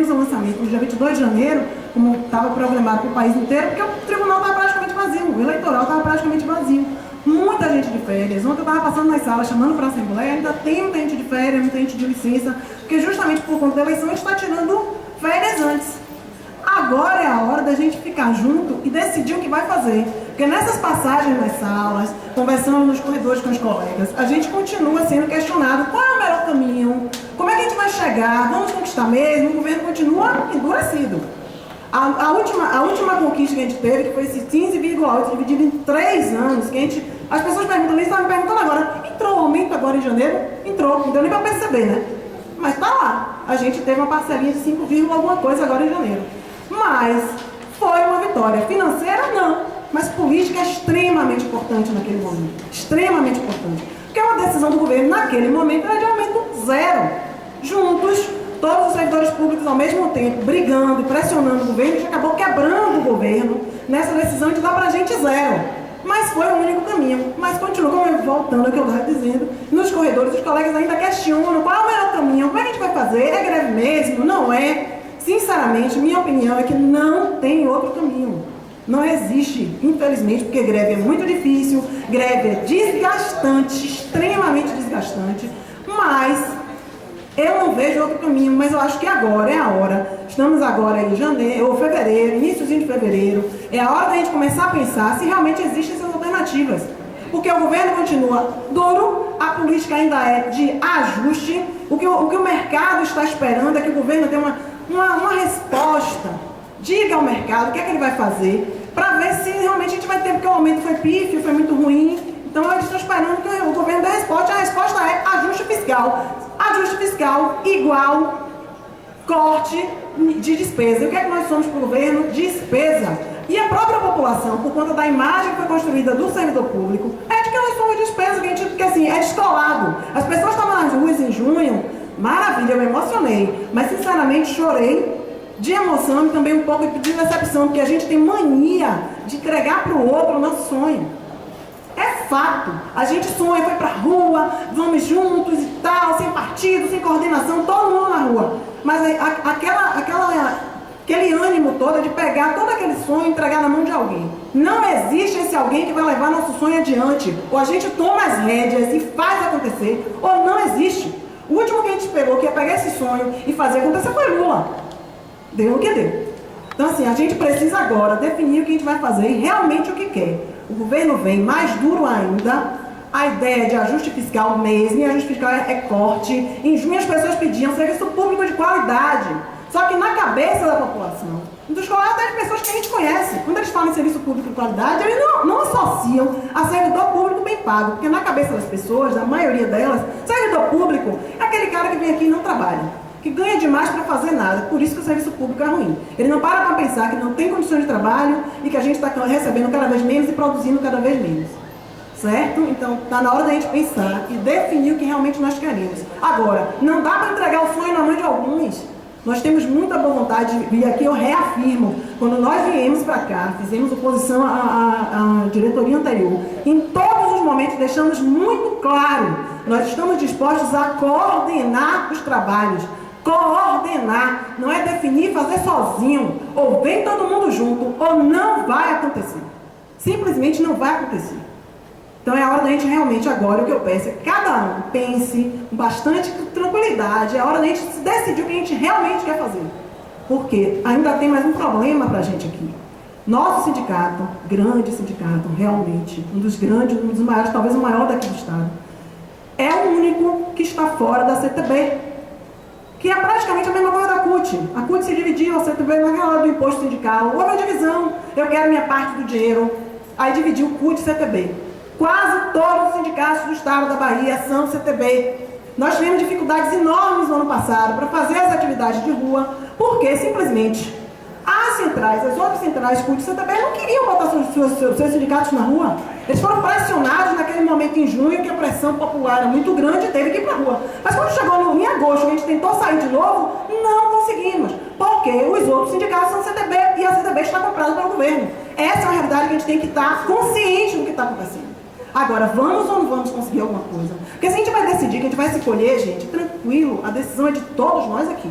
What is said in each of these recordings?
fizemos o lançamento no dia 22 de janeiro, como estava programado para o país inteiro, porque o tribunal estava praticamente vazio, o eleitoral estava praticamente vazio. Muita gente de férias. Ontem eu estava passando nas salas, chamando para a Assembleia, ainda tem muita gente de férias, muita gente de licença, porque justamente por conta da eleição a gente está tirando férias antes. Agora é a hora da gente ficar junto e decidir o que vai fazer. Porque nessas passagens nas salas, conversando nos corredores com os colegas, a gente continua sendo questionado qual é o melhor caminho, como é que a gente vai chegar, vamos conquistar mesmo, o governo continua endurecido. A última conquista que a gente teve, que foi esse 15,8 dividido em 3 anos, que as pessoas perguntam isso, estavam me perguntando agora, entrou o aumento agora em janeiro? Entrou, não deu nem para perceber, né? Mas tá lá, a gente teve uma parcelinha de 5, alguma coisa agora em janeiro. Mas foi uma vitória financeira? Não. Mas política é extremamente importante naquele momento. Extremamente importante. Porque uma decisão do governo naquele momento era de aumento zero. Juntos, todos os servidores públicos ao mesmo tempo, brigando e pressionando o governo, a gente acabou quebrando o governo nessa decisão de dar pra gente zero. Mas foi o único caminho. Mas continua, voltando ao que eu estava dizendo, nos corredores os colegas ainda questionam qual é o melhor caminho, como é que a gente vai fazer, é greve mesmo, não é? Sinceramente, minha opinião é que não tem outro caminho. Não existe, infelizmente, porque greve é muito difícil, greve é desgastante, extremamente desgastante, mas eu não vejo outro caminho, mas eu acho que agora é a hora. Estamos agora em janeiro, ou fevereiro, iníciozinho de fevereiro, é a hora da gente começar a pensar se realmente existem essas alternativas. Porque o governo continua duro, a política ainda é de ajuste, o que o mercado está esperando é que o governo dê uma resposta, diga ao mercado o que é que ele vai fazer, para ver se realmente a gente vai ter, porque o aumento foi pífio, foi muito ruim, então eles estão esperando que o governo dê a resposta é ajuste fiscal. Ajuste fiscal igual corte de despesa. E o que é que nós somos para o governo? Despesa. E a própria população, por conta da imagem que foi construída do servidor público, é de que nós somos despesa, porque assim, é descolado. As pessoas estavam nas ruas em junho, maravilha, eu me emocionei, mas sinceramente chorei de emoção e também um pouco de decepção, porque a gente tem mania de entregar para o outro o nosso sonho. É fato, a gente sonha, foi para a rua, vamos juntos e tal, sem partido, sem coordenação, todo mundo na rua. Mas aquele ânimo todo é de pegar todo aquele sonho e entregar na mão de alguém. Não existe esse alguém que vai levar nosso sonho adiante. Ou a gente toma as rédeas e faz acontecer, ou não existe. O último que a gente pegou, que ia pegar esse sonho e fazer acontecer, foi Lula. Deu o que deu. Então assim, a gente precisa agora definir o que a gente vai fazer e realmente o que quer. O governo vem mais duro ainda, a ideia de ajuste fiscal mesmo, e ajuste fiscal é corte. Em junho as pessoas pediam serviço público de qualidade. Só que na cabeça da população, dos colegas das pessoas que a gente conhece, quando eles falam em serviço público de qualidade, eles não associam a servidor público bem pago, porque na cabeça das pessoas, da maioria delas, servidor público é aquele cara que vem aqui e não trabalha, que ganha demais para fazer nada, por isso que o serviço público é ruim. Ele não para pensar que não tem condições de trabalho e que a gente está recebendo cada vez menos e produzindo cada vez menos. Certo? Então, está na hora da gente pensar e definir o que realmente nós queremos. Agora, não dá para entregar o sonho na mão de alguns. Nós temos muita boa vontade, e aqui eu reafirmo, quando nós viemos para cá, fizemos oposição à diretoria anterior, em todos os momentos deixamos muito claro, nós estamos dispostos a coordenar os trabalhos. Coordenar, não é definir, fazer sozinho, ou vem todo mundo junto, ou não vai acontecer. Simplesmente não vai acontecer. Então é a hora da gente realmente agora, o que eu peço é que cada um pense com bastante tranquilidade, é a hora da gente decidir o que a gente realmente quer fazer. Porque ainda tem mais um problema para a gente aqui. Nosso sindicato, grande sindicato, realmente, um dos grandes, um dos maiores, talvez o maior daqui do estado, é o único que está fora da CTB, que é praticamente a mesma coisa da CUT. A CUT se dividiu, a CTB naquela hora do imposto sindical, houve a divisão, eu quero minha parte do dinheiro, aí dividiu CUT e CTB. Quase todos os sindicatos do estado da Bahia são CTB. Nós tivemos dificuldades enormes no ano passado para fazer as atividades de rua, porque simplesmente as centrais, as outras centrais CUT e CTB não queriam botar seus sindicatos na rua. Eles foram pressionados naquele momento em junho, que a pressão popular era muito grande e teve que ir para a rua. Mas quando chegou em agosto, a gente tentou sair de novo, não conseguimos, porque os outros sindicatos são CTB e a CTB está comprada pelo governo. Essa é uma realidade que a gente tem que estar consciente do que está acontecendo. Agora, vamos ou não vamos conseguir alguma coisa? Porque se a gente vai decidir, que a gente vai se colher, gente, tranquilo, a decisão é de todos nós aqui.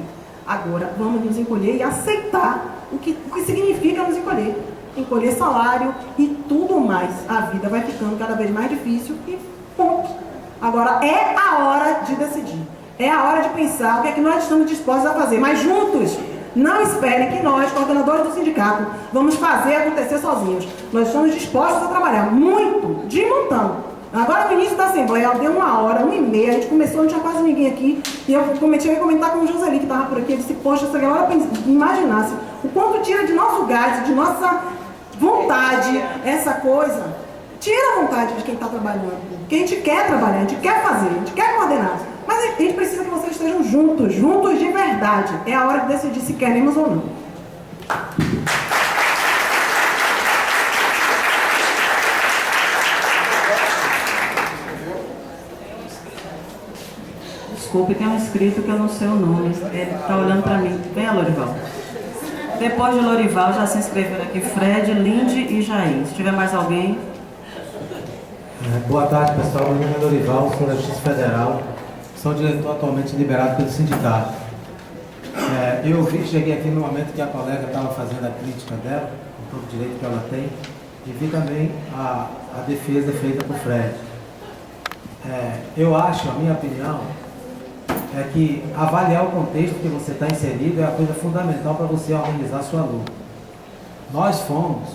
Agora, vamos nos encolher e aceitar o que significa nos encolher. Encolher salário e tudo mais. A vida vai ficando cada vez mais difícil e ponto. Agora, é a hora de decidir. É a hora de pensar o que é que nós estamos dispostos a fazer. Mas juntos, não esperem que nós, coordenadores do sindicato, vamos fazer acontecer sozinhos. Nós estamos dispostos a trabalhar muito, de montão. Agora, no início da Assembleia, deu 1h30, a gente começou, não tinha quase ninguém aqui, e eu comecei a comentar com o Joseli, que estava por aqui, ele disse, poxa, se a galera imaginasse o quanto tira de nosso gás, de nossa vontade, essa coisa, tira a vontade de quem está trabalhando, porque a gente quer trabalhar, a gente quer fazer, a gente quer coordenar, mas a gente precisa que vocês estejam juntos, juntos de verdade. É a hora de decidir se queremos ou não. Desculpe, tem um inscrito que eu não sei o nome, ele está olhando para mim. Venha, Lorival. Depois de Lorival, já se inscreveram aqui Fred, Lindy e Jair. Se tiver mais alguém. Boa tarde, pessoal. Meu nome é Lorival, sou da Justiça Federal. Sou diretor atualmente liberado pelo sindicato. Cheguei aqui no momento que a colega estava fazendo a crítica dela, com todo o direito que ela tem, e vi também a defesa feita por Fred. Eu acho, a minha opinião, é que avaliar o contexto que você está inserido é a coisa fundamental para você organizar a sua luta. Nós fomos,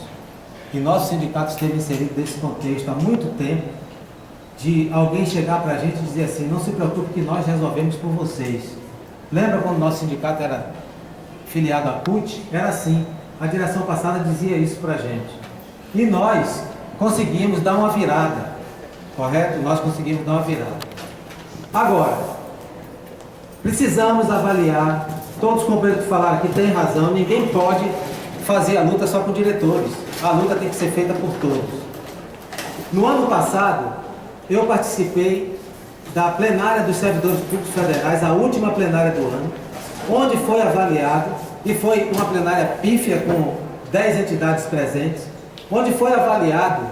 e nosso sindicato esteve inserido nesse contexto há muito tempo, de alguém chegar para a gente e dizer assim, não se preocupe que nós resolvemos por vocês. Lembra quando nosso sindicato era filiado à CUT? Era assim, a direção passada dizia isso para a gente. E nós conseguimos dar uma virada, correto? Nós conseguimos dar uma virada. Agora, precisamos avaliar, todos os companheiros que falaram aqui têm razão, ninguém pode fazer a luta só com diretores, a luta tem que ser feita por todos. No ano passado, eu participei da plenária dos servidores públicos federais, a última plenária do ano, onde foi avaliado, e foi uma plenária pífia com 10 entidades presentes, onde foi avaliado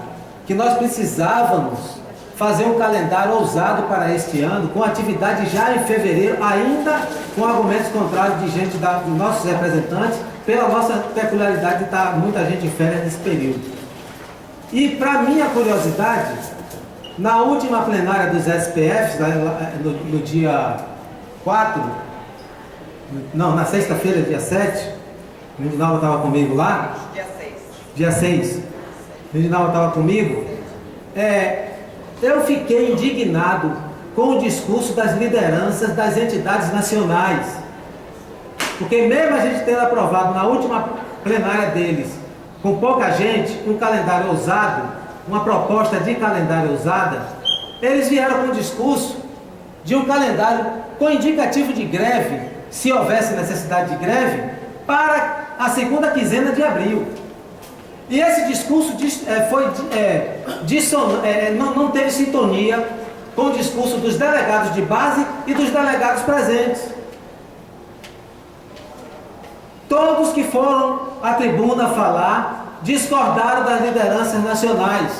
que nós precisávamos fazer um calendário ousado para este ano, com atividade já em fevereiro, ainda com argumentos contrários de gente dos nossos representantes, pela nossa peculiaridade de estar muita gente em férias nesse período. E para minha curiosidade, na última plenária dos SPFs, no dia 4, não, na sexta-feira, dia 7, o Lindinalva estava comigo lá. Dia 6. O Lindinalva estava comigo. Eu fiquei indignado com o discurso das lideranças das entidades nacionais. Porque mesmo a gente tendo aprovado na última plenária deles, com pouca gente, um calendário ousado, uma proposta de calendário ousada, eles vieram com o discurso de um calendário com indicativo de greve, se houvesse necessidade de greve, para a segunda quinzena de abril. E esse discurso não teve sintonia com o discurso dos delegados de base e dos delegados presentes. Todos que foram à tribuna falar discordaram das lideranças nacionais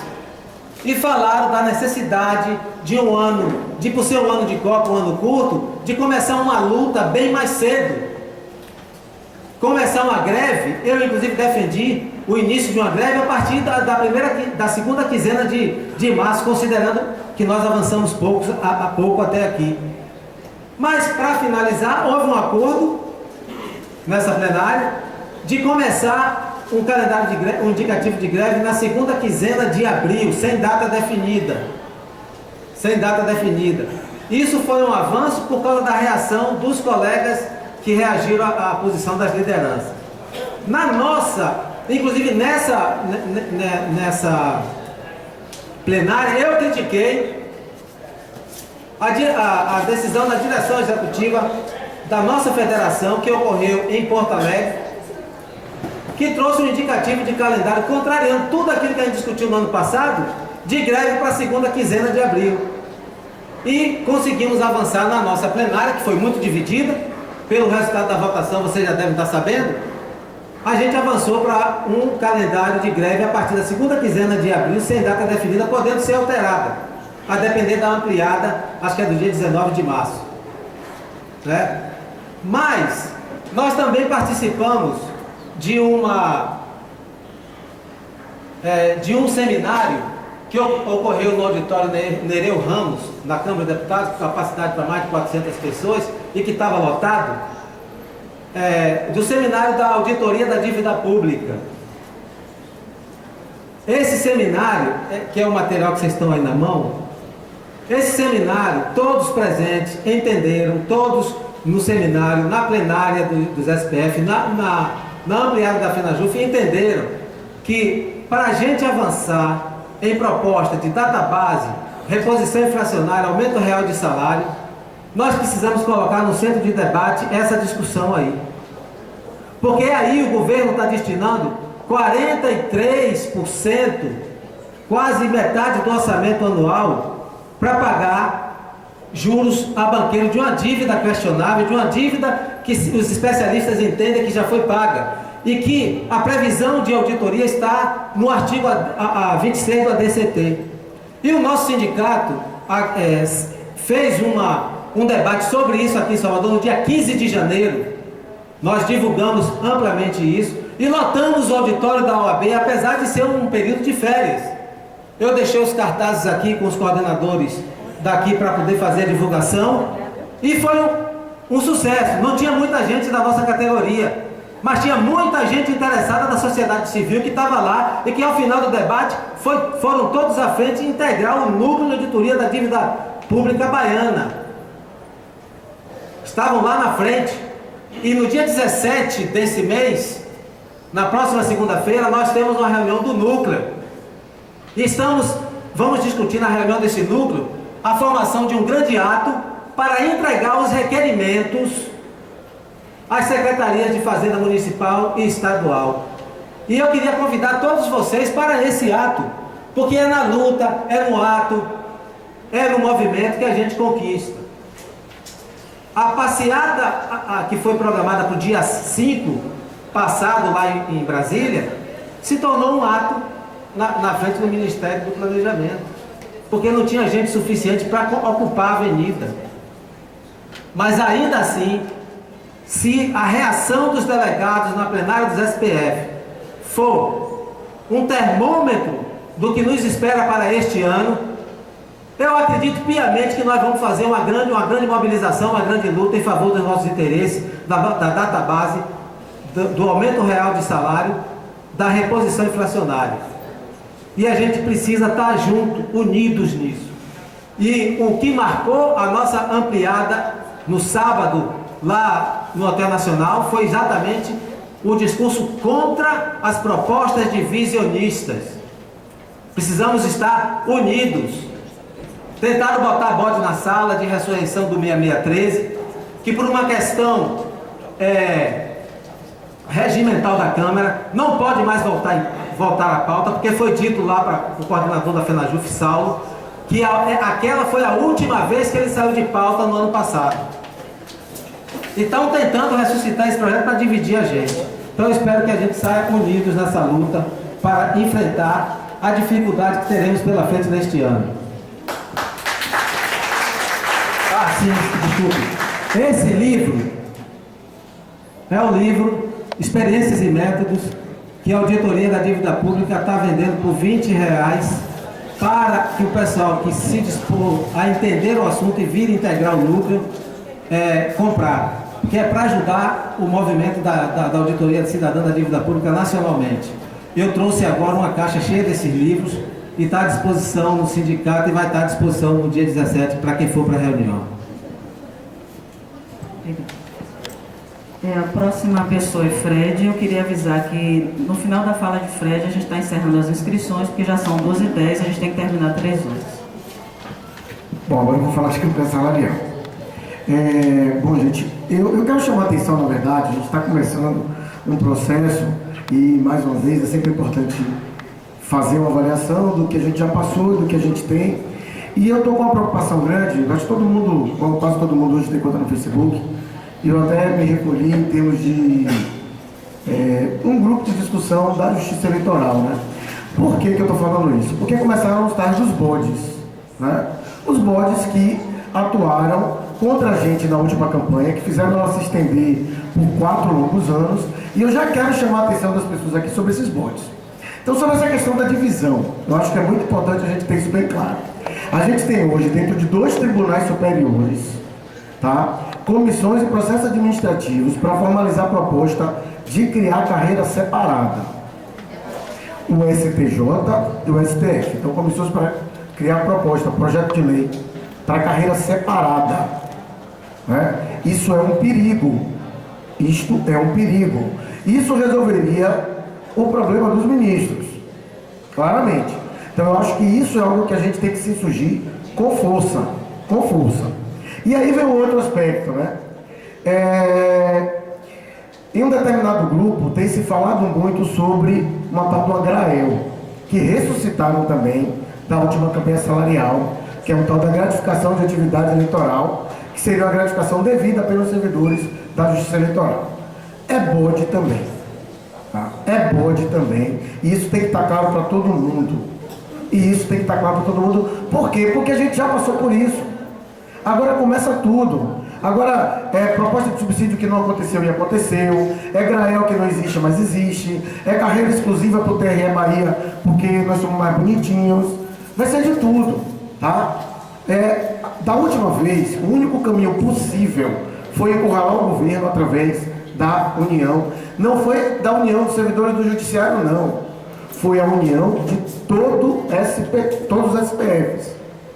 e falaram da necessidade de um ano, por ser um ano de Copa, um ano curto, de começar uma luta bem mais cedo. Começar uma greve, eu inclusive defendi o início de uma greve a partir da segunda quinzena de março, considerando que nós avançamos pouco até aqui. Mas, para finalizar, houve um acordo nessa plenária de começar um calendário de greve, um indicativo de greve na segunda quinzena de abril, sem data definida. Sem data definida. Isso foi um avanço por causa da reação dos colegas que reagiram à posição das lideranças. Na nossa, inclusive nessa plenária, eu critiquei a decisão da direção executiva da nossa federação, que ocorreu em Porto Alegre, que trouxe um indicativo de calendário, contrariando tudo aquilo que a gente discutiu no ano passado, de greve para a segunda quinzena de abril. E conseguimos avançar na nossa plenária, que foi muito dividida. Pelo resultado da votação, vocês já devem estar sabendo, a gente avançou para um calendário de greve a partir da segunda quinzena de abril, sem data definida, podendo ser alterada, a depender da ampliada, acho que é do dia 19 de março. Né? Mas, Nós também participamos de um seminário que ocorreu no auditório Nereu Ramos, na Câmara de Deputados, com capacidade para mais de 400 pessoas e que estava lotado, do seminário da auditoria da dívida pública. Esse seminário, que é o material que vocês estão aí na mão, esse seminário, todos presentes entenderam, todos no seminário, na plenária dos SPF, na ampliada da FENAJUF, entenderam que para a gente avançar em proposta de database, reposição inflacionária, aumento real de salário, nós precisamos colocar no centro de debate essa discussão aí. Porque aí o governo está destinando 43%, quase metade do orçamento anual, para pagar juros a banqueiro de uma dívida questionável, de uma dívida que os especialistas entendem que já foi paga. E que a previsão de auditoria está no artigo 26 do ADCT. E o nosso sindicato fez um debate sobre isso aqui em Salvador no dia 15 de janeiro. Nós divulgamos amplamente isso e lotamos o auditório da OAB, apesar de ser um período de férias. Eu deixei os cartazes aqui com os coordenadores daqui para poder fazer a divulgação e foi um sucesso. Não tinha muita gente da nossa categoria, mas tinha muita gente interessada da sociedade civil que estava lá e que ao final do debate foram todos à frente integrar o núcleo de auditoria da dívida pública baiana. Estavam lá na frente. E no dia 17 desse mês, na próxima segunda-feira, nós temos uma reunião do núcleo. E vamos discutir na reunião desse núcleo a formação de um grande ato para entregar os requerimentos às secretarias de Fazenda Municipal e Estadual. E eu queria convidar todos vocês para esse ato, porque é na luta, é no ato, é no movimento que a gente conquista. A passeada que foi programada para o dia 5 passado lá em Brasília, se tornou um ato na frente do Ministério do Planejamento, porque não tinha gente suficiente para ocupar a avenida. Mas ainda assim, se a reação dos delegados na plenária dos SPF for um termômetro do que nos espera para este ano, eu acredito piamente que nós vamos fazer uma grande mobilização, uma grande luta em favor dos nossos interesses, da database, do aumento real de salário, da reposição inflacionária. E a gente precisa estar junto, unidos nisso. E o que marcou a nossa ampliada no sábado, lá no Hotel Nacional, foi exatamente o discurso contra as propostas divisionistas. Precisamos estar unidos. Tentaram botar bode na sala de ressurreição do 6613, que por uma questão regimental da Câmara, não pode mais voltar à pauta, porque foi dito lá para o coordenador da FENAJUF, Saulo, que aquela foi a última vez que ele saiu de pauta no ano passado. E estão tentando ressuscitar esse projeto para dividir a gente. Então eu espero que a gente saia unidos nessa luta para enfrentar a dificuldade que teremos pela frente neste ano. Desculpe. Esse livro é o livro Experiências e Métodos que a Auditoria da Dívida Pública está vendendo por R$20 para que o pessoal que se dispor a entender o assunto e vir integrar o núcleo comprar, que é para ajudar o movimento da Auditoria Cidadã da Dívida Pública nacionalmente. Eu trouxe agora uma caixa cheia desses livros e está à disposição no sindicato e vai estar à disposição no dia 17 para quem for para a reunião. A próxima pessoa é Fred. Eu queria avisar que no final da fala de Fred a gente está encerrando as inscrições, porque já são 12h10, a gente tem que terminar 3 horas. Bom, agora eu vou falar de campanha salarial. Bom, gente, eu quero chamar a atenção, na verdade, a gente está começando um processo e, mais uma vez, é sempre importante fazer uma avaliação do que a gente já passou, do que a gente tem. E eu estou com uma preocupação grande, acho que todo mundo, quase todo mundo hoje tem conta no Facebook, e eu até me recolhi em termos de um grupo de discussão da Justiça Eleitoral, né? Por que eu estou falando isso? Porque começaram os tais dos bodes, né? Os bodes que atuaram contra a gente na última campanha, que fizeram ela se estender por 4 longos anos, e eu já quero chamar a atenção das pessoas aqui sobre esses bodes. Então, sobre essa questão da divisão, eu acho que é muito importante a gente ter isso bem claro. A gente tem hoje, dentro de 2 tribunais superiores, tá, comissões e processos administrativos para formalizar a proposta de criar carreira separada. O STJ e o STF. Então, comissões para criar a proposta, projeto de lei, para carreira separada. Né? Isso é um perigo. Isto é um perigo. Isso resolveria o problema dos ministros, claramente. Então eu acho que isso é algo que a gente tem que se insurgir com força, com força. E aí vem o outro aspecto, né? Em um determinado grupo tem se falado muito sobre uma tal do Agrael, que ressuscitaram também da última campanha salarial, que é um tal da gratificação de atividade eleitoral, que seria uma gratificação devida pelos servidores da Justiça Eleitoral. É bode também. Tá? É bode também. E isso tem que estar claro para todo mundo. E isso tem que estar claro para todo mundo. Por quê? Porque a gente já passou por isso. Agora começa tudo. Agora, proposta de subsídio que não aconteceu e aconteceu. É Grael que não existe, mas existe. É carreira exclusiva para o TRE Bahia, porque nós somos mais bonitinhos. Vai ser de tudo, tá? Da última vez, o único caminho possível foi encurralar o governo através da união. Não foi da união dos servidores do judiciário, não. Foi a união de todos os SPFs,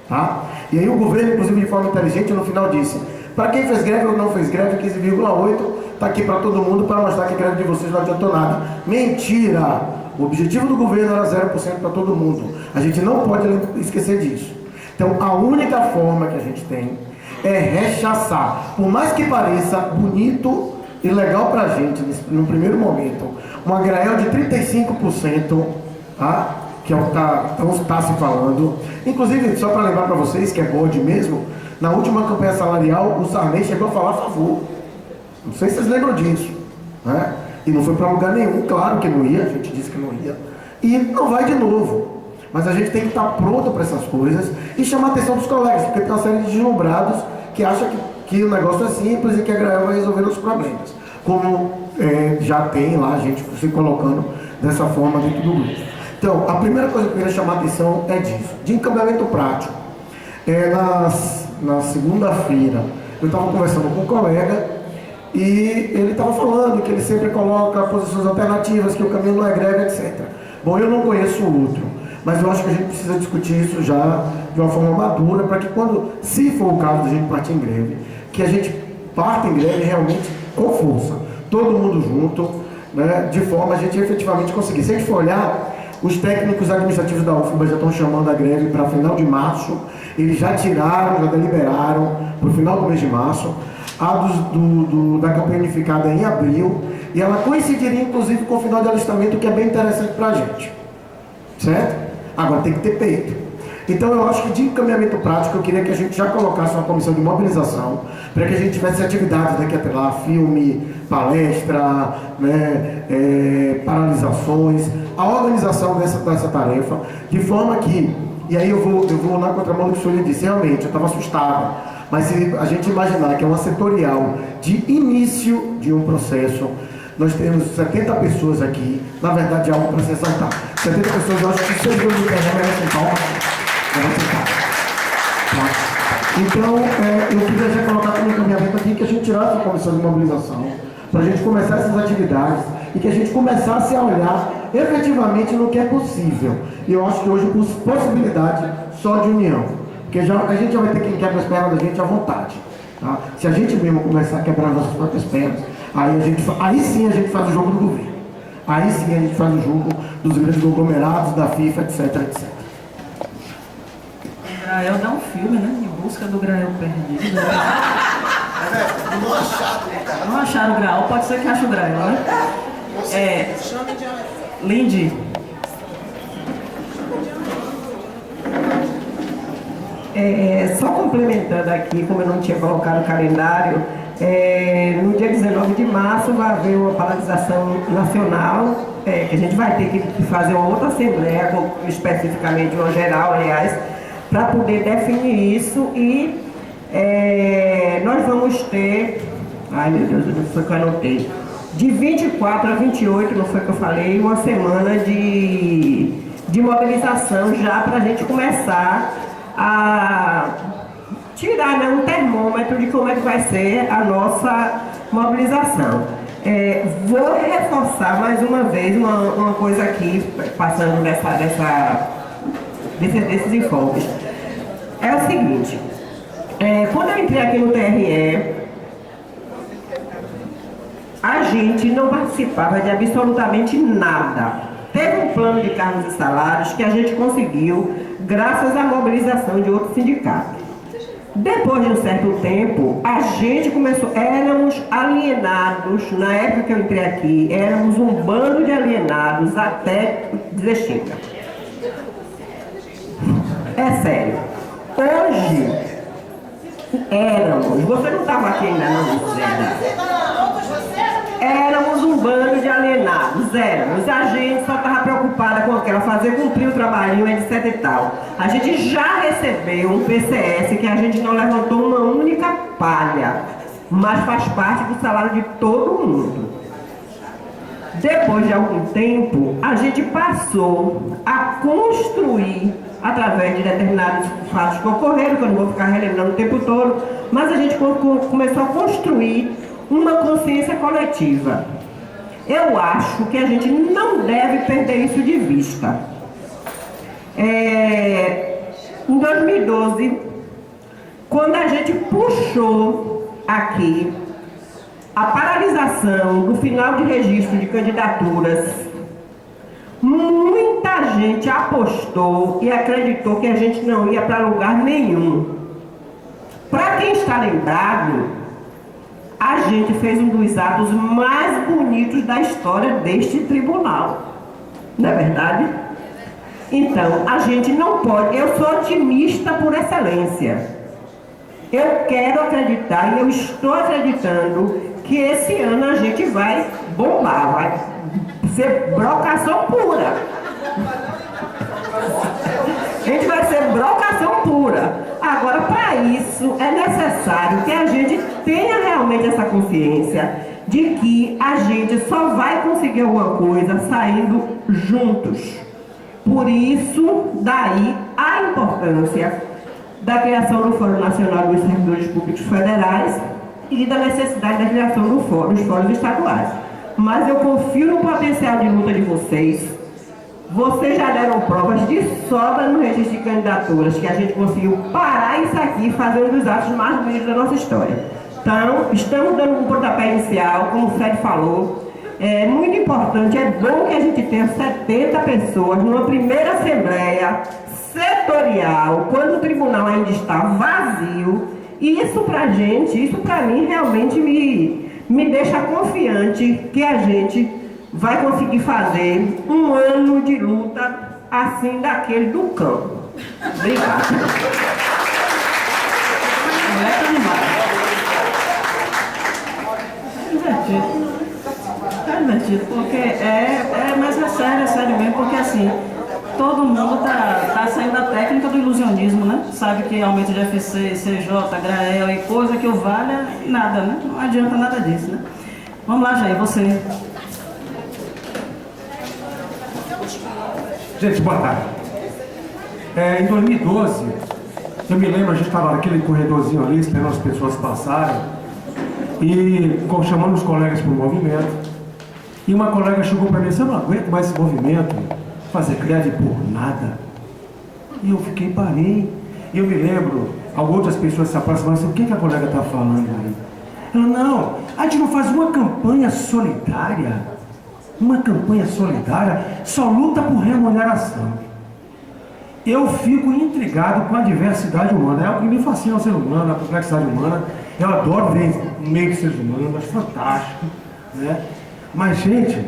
tá? E aí o governo, inclusive de forma inteligente, no final disse: para quem fez greve ou não fez greve, 15,8 está aqui para todo mundo para mostrar que a greve de vocês não adiantou nada. Mentira! O objetivo do governo era 0% para todo mundo. A gente não pode esquecer disso. Então a única forma que a gente tem é rechaçar, por mais que pareça bonito e legal para a gente, no primeiro momento, uma Grael de 35%, tá? Que é o que está se falando. Inclusive, só para lembrar para vocês, que é bode mesmo, na última campanha salarial, o Sarney chegou a falar a favor. Não sei se vocês lembram disso. Né? E não foi para lugar nenhum, claro que não ia, a gente disse que não ia. E não vai de novo. Mas a gente tem que estar pronto para essas coisas e chamar a atenção dos colegas, porque tem uma série de deslumbrados que acham que o negócio é simples e que a Grael vai resolver os problemas. Como já tem lá a gente se colocando dessa forma dentro do grupo. Então, a primeira coisa que eu queria chamar a atenção é disso, de encaminhamento prático. Na segunda-feira, eu estava conversando com um colega e ele estava falando que ele sempre coloca posições alternativas, que o caminho não é greve, etc. Bom, eu não conheço o outro, mas eu acho que a gente precisa discutir isso já de uma forma madura, para que quando, se for o caso de a gente partir em greve, que a gente parta em greve realmente com força, todo mundo junto, né, de forma a gente efetivamente conseguir. Se a gente for olhar, os técnicos administrativos da UFBA já estão chamando a greve para final de março, eles já tiraram, já deliberaram para o final do mês de março, a da campanha unificada em abril, e ela coincidiria inclusive com o final de alistamento, que é bem interessante para a gente, certo? Agora tem que ter peito. Então eu acho que de encaminhamento prático eu queria que a gente já colocasse uma comissão de mobilização para que a gente tivesse atividades daqui até lá, filme, palestra, né, paralisações, a organização dessa tarefa, de forma que, e aí eu vou na contramão do que o senhor disse, realmente, eu estava assustado, mas se a gente imaginar que é uma setorial de início de um processo, nós temos 70 pessoas aqui, na verdade algo para se ressaltar. 70 pessoas, eu acho que vocês dois merecem palmas. Então, eu queria já colocar como encaminhamento aqui que a gente tirasse a comissão de mobilização, para a gente começar essas atividades e que a gente começasse a olhar efetivamente no que é possível. E eu acho que hoje, possibilidade só de união, porque a gente já vai ter quem quebra as pernas da gente à vontade. Tá? Se a gente mesmo começar a quebrar nossas próprias pernas, aí sim a gente faz o jogo do governo. Aí sim a gente faz o jogo dos grandes conglomerados, da FIFA, etc, etc. Grael dá um filme, né? Em busca do Grael perdido. Não acharam o Grael, pode ser que ache o Grael, né? Lindy. Só complementando aqui, como eu não tinha colocado o calendário, no dia 19 de março vai haver uma paralisação nacional, que a gente vai ter que fazer uma outra assembleia, especificamente uma geral, aliás, para poder definir isso e nós vamos ter Ai meu Deus, não foi que eu anotei. De 24 a 28, não foi que eu falei, uma semana de mobilização já para a gente começar a tirar, né, um termômetro de como é que vai ser a nossa mobilização. Vou reforçar mais uma vez uma coisa aqui, passando desses informes. É o seguinte, quando eu entrei aqui no TRE, a gente não participava de absolutamente nada. Teve um plano de cargos e salários que a gente conseguiu graças à mobilização de outros sindicatos. Depois de um certo tempo, a gente começou, éramos alienados, na época que eu entrei aqui, éramos um bando de alienados até dizer chega. É sério. Hoje, éramos, você não estava aqui ainda não, Zé. Éramos um bando de alienados, éramos. A gente só estava preocupada com aquela, fazer cumprir o trabalhinho, etc e tal. A gente já recebeu um PCS que a gente não levantou uma única palha, mas faz parte do salário de todo mundo. Depois de algum tempo, a gente passou a construir, através de determinados fatos que ocorreram, que eu não vou ficar relembrando o tempo todo, mas a gente começou a construir uma consciência coletiva. Eu acho que a gente não deve perder isso de vista. Em 2012, quando a gente puxou aqui a paralisação do final de registro de candidaturas, muita gente apostou e acreditou que a gente não ia para lugar nenhum. Para quem está lembrado, a gente fez um dos atos mais bonitos da história deste tribunal. Não é verdade? Então, a gente não pode... Eu sou otimista por excelência. Eu quero acreditar e eu estou acreditando que esse ano a gente vai bombar, vai ser brocação pura. A gente vai ser brocação pura. Agora, para isso, é necessário que a gente tenha realmente essa consciência de que a gente só vai conseguir alguma coisa saindo juntos. Por isso, daí a importância da criação do Fórum Nacional dos Servidores Públicos Federais e da necessidade da criação dos fóruns estaduais. Mas eu confio no potencial de luta de vocês. Vocês já deram provas de sobra no registro de candidaturas, que a gente conseguiu parar isso aqui, fazer um dos atos mais bonitos da nossa história. Então, estamos dando um pontapé inicial, como o Fred falou. É muito importante, é bom que a gente tenha 70 pessoas numa primeira assembleia setorial, quando o tribunal ainda está vazio. E isso pra gente, isso pra mim realmente me deixa confiante que a gente vai conseguir fazer um ano de luta assim daquele do campo. Obrigada. É divertido, porque mas é sério mesmo, porque assim, todo mundo tá saindo da técnica do ilusionismo, né? Sabe que aumento de FC, CJ, Grael e coisa que o valha, nada, né? Não adianta nada disso, né? Vamos lá, Jair, você. Gente, boa tarde. Em 2012, eu me lembro, a gente estava naquele corredorzinho ali, esperando as pessoas passarem, e chamando os colegas para o movimento. E uma colega chegou para mim e disse: eu não aguento mais esse movimento, fazer greve por nada. E eu parei. E eu me lembro, outras pessoas se aproximaram e disseram: o que a colega está falando aí? Ela: não, a gente não faz uma campanha solidária. Uma campanha solidária só luta por remuneração. Eu fico intrigado com a diversidade humana. É algo que me fascina o ser humano, a complexidade humana. Eu adoro ver no meio dos seres humanos, acho fantástico, né? Mas, gente,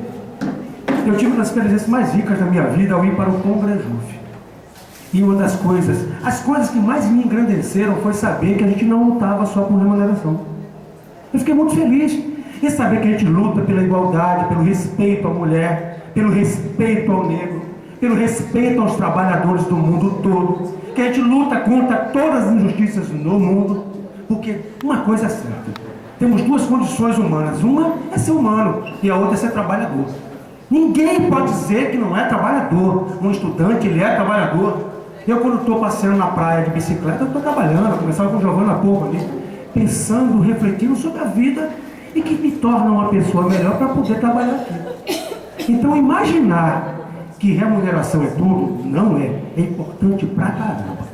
eu tive uma das experiências mais ricas da minha vida ao ir para o Congrejuf. E uma das coisas, as coisas que mais me engrandeceram foi saber que a gente não lutava só por remuneração. Eu fiquei muito feliz em saber que a gente luta pela igualdade, pelo respeito à mulher, pelo respeito ao negro, pelo respeito aos trabalhadores do mundo todo, que a gente luta contra todas as injustiças no mundo, porque uma coisa é certa: Temos duas condições humanas. Uma é ser humano e a outra é ser trabalhador. Ninguém pode dizer que não é trabalhador. Um estudante, ele é trabalhador. Eu, quando estou passeando na praia de bicicleta, eu estou trabalhando. Eu conversava com o Giovanni há pouco ali, pensando, refletindo sobre a vida e que me torna uma pessoa melhor para poder trabalhar aqui. Então, imaginar que remuneração é tudo, não é. É importante pra caramba.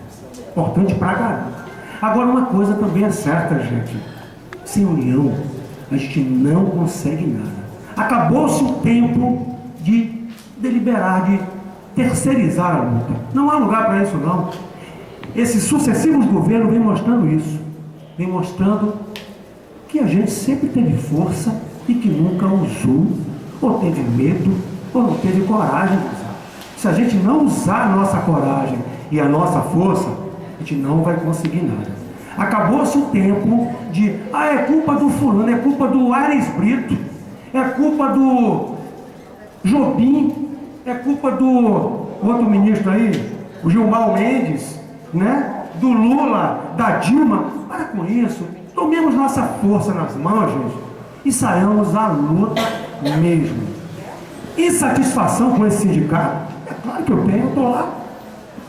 Importante pra caramba. Agora, uma coisa também é certa, gente. Sem união, a gente não consegue nada. Acabou-se o tempo de deliberar, de terceirizar a luta. Não há lugar para isso, não. Esses sucessivos governos vêm mostrando isso. Vêm mostrando que a gente sempre teve força e que nunca usou, ou teve medo, ou não teve coragem de usar. Se a gente não usar a nossa coragem e a nossa força, a gente não vai conseguir nada. Acabou-se o tempo de, é culpa do fulano, é culpa do Aires Brito, é culpa do Jobim, é culpa do outro ministro aí, o Gilmar Mendes, né? Do Lula, da Dilma. Para com isso, tomemos nossa força nas mãos, gente, e saiamos à luta mesmo. Insatisfação com esse sindicato? É claro que eu tenho,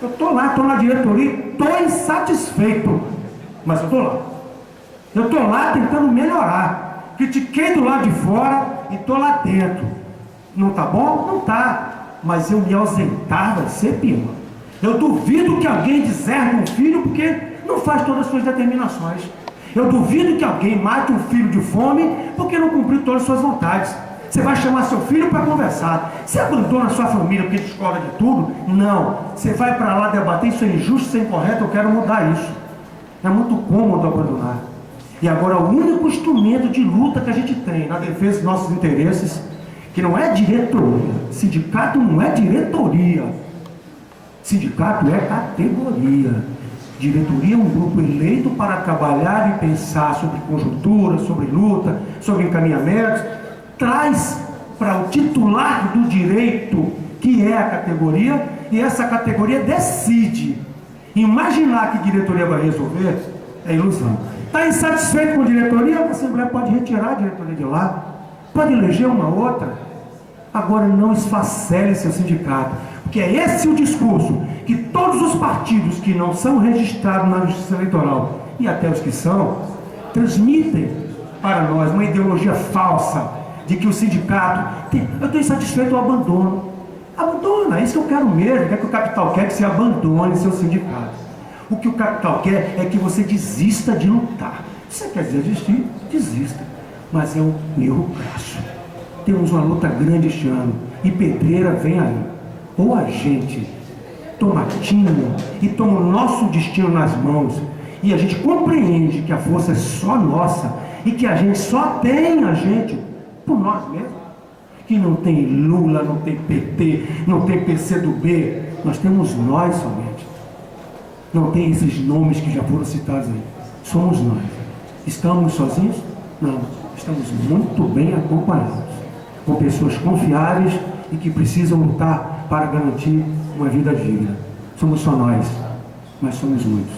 eu estou na diretoria, estou insatisfeito, mas eu estou lá. Eu estou lá tentando melhorar. Critiquei do lado de fora e estou lá dentro. Não está bom? Não está. Mas eu me ausentar vai ser pior. Eu duvido que alguém deserte um filho porque não faz todas as suas determinações. Eu duvido que alguém mate um filho de fome porque não cumpriu todas as suas vontades. Você vai chamar seu filho para conversar. Você abandona a sua família porque discorda de tudo? Não. Você vai para lá debater, isso é injusto, isso é incorreto, eu quero mudar isso. É muito cômodo abandonar. E agora o único instrumento de luta que a gente tem na defesa dos nossos interesses, que não é diretoria. Sindicato não é diretoria. Sindicato é categoria. Diretoria é um grupo eleito para trabalhar e pensar sobre conjuntura, sobre luta, sobre encaminhamentos. Traz para o titular do direito, que é a categoria, e essa categoria decide. Imaginar que diretoria vai resolver é ilusão. Está insatisfeito com a diretoria? A Assembleia pode retirar a diretoria de lá, pode eleger uma outra. Agora não esfacele seu sindicato, porque é esse o discurso que todos os partidos que não são registrados na Justiça Eleitoral, e até os que são, transmitem para nós uma ideologia falsa de que o sindicato tem, eu estou insatisfeito, eu abandono. Abandona, é isso que eu quero mesmo, é que o capital quer que você abandone seu sindicato. O que o capital quer é que você desista de lutar. Se você quer desistir, desista. Mas é um erro crasso. Temos uma luta grande este ano e pedreira vem aí. Ou a gente toma tino e toma o nosso destino nas mãos e a gente compreende que a força é só nossa e que a gente só tem a gente por nós mesmos. Que não tem Lula, não tem PT, não tem PCdoB, nós temos nós somente. Não tem esses nomes que já foram citados aí. Somos nós. Estamos sozinhos? Não. Estamos muito bem acompanhados, com pessoas confiáveis e que precisam lutar para garantir uma vida digna. Somos só nós, mas somos muitos.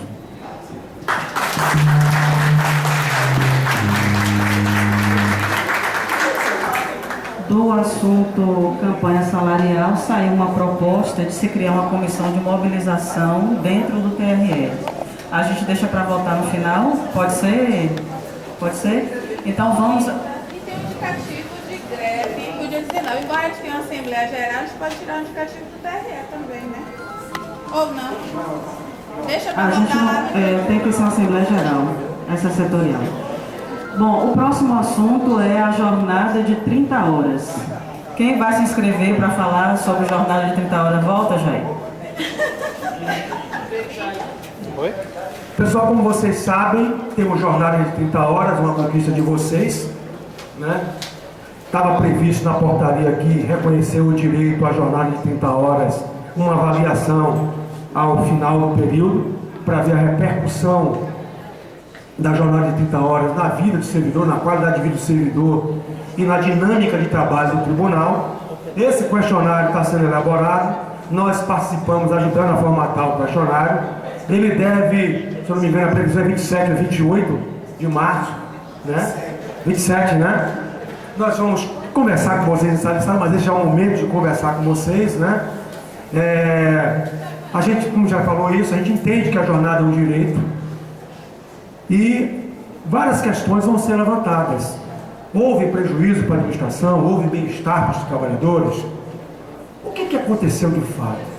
Do assunto campanha salarial, saiu uma proposta de se criar uma comissão de mobilização dentro do TRE. A gente deixa para votar no final? Pode ser? Pode ser? Então vamos... E tem um indicativo de greve no dia 19. Igual a gente tem uma Assembleia Geral, a gente pode tirar um indicativo do TRE também, né? Ou não? Deixa para A gente votar lá não, no tem que ser uma Assembleia Geral, essa setorial. Bom, o próximo assunto é a jornada de 30 horas. Quem vai se inscrever para falar sobre jornada de 30 horas? Volta, Jair. Oi? Pessoal, como vocês sabem, temos jornada de 30 horas, uma conquista de vocês, né? Estava previsto na portaria aqui reconhecer o direito à jornada de 30 horas, uma avaliação ao final do período, para ver a repercussão da jornada de 30 horas na vida do servidor, na qualidade de vida do servidor e na dinâmica de trabalho do tribunal. Esse questionário está sendo elaborado, nós participamos ajudando a formatar o questionário. Ele deve, se eu não me engano, a previsão é 27 a 28 de março, né? 27, né? Nós vamos conversar com vocês nessa lição, mas esse é o momento de conversar com vocês, né? A gente, como já falou isso, a gente entende que a jornada é um direito e várias questões vão ser levantadas. Houve prejuízo para a administração, houve bem-estar para os trabalhadores. O que aconteceu de fato?